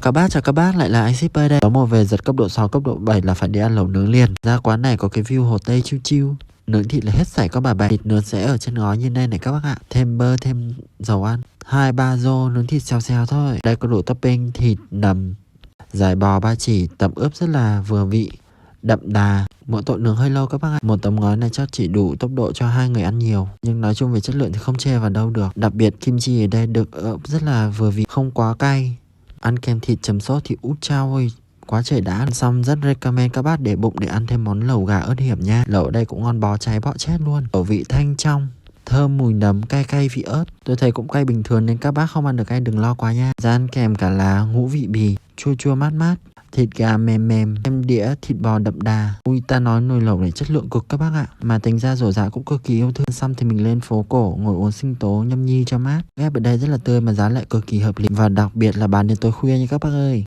Chào các bác, lại là anh Shipper đây. Có một về giật cấp độ 6, cấp độ 7 là phải đi ăn lẩu nướng liền. Ra quán này có cái view hồ Tây chill chill. Nướng thịt là hết sảy các bà bè. Thịt nướng sẽ ở trên ngói như này này các bác ạ. Thêm bơ, thêm dầu ăn. 2-3 rô nướng thịt xèo xèo thôi. Đây có đủ topping thịt nầm, giải bò ba chỉ, tẩm ướp rất là vừa vị, đậm đà. Mỗi tội nướng hơi lâu các bác ạ. Một tấm ngói này chắc chỉ đủ tốc độ cho 2 người ăn nhiều, nhưng nói chung về chất lượng thì không chê vào đâu được. Đặc biệt kim chi ở đây được ướp rất là vừa vị, không quá cay. Ăn kèm thịt chấm sốt thì út chao ơi, quá trời đã. Ăn xong rất recommend các bác để bụng để ăn thêm món lẩu gà ớt hiểm nha. Lẩu ở đây cũng ngon bó cháy bọ chết luôn. Khẩu vị thanh trong, thơm mùi nấm, cay cay vị ớt. Tôi thấy cũng cay bình thường nên các bác không ăn được cay đừng lo quá nha. Ra ăn kèm cả là ngũ vị bì, chua chua mát mát. Thịt gà mềm mềm, thêm đĩa thịt bò đậm đà. Ui ta nói nồi lẩu này chất lượng cực các bác ạ. Mà tính ra rổ dạ cũng cực kỳ yêu thương. Xong thì mình lên phố cổ ngồi uống sinh tố nhâm nhi cho mát. Ghép ở đây rất là tươi mà giá lại cực kỳ hợp lý. Và đặc biệt là bán đến tối khuya nha các bác ơi.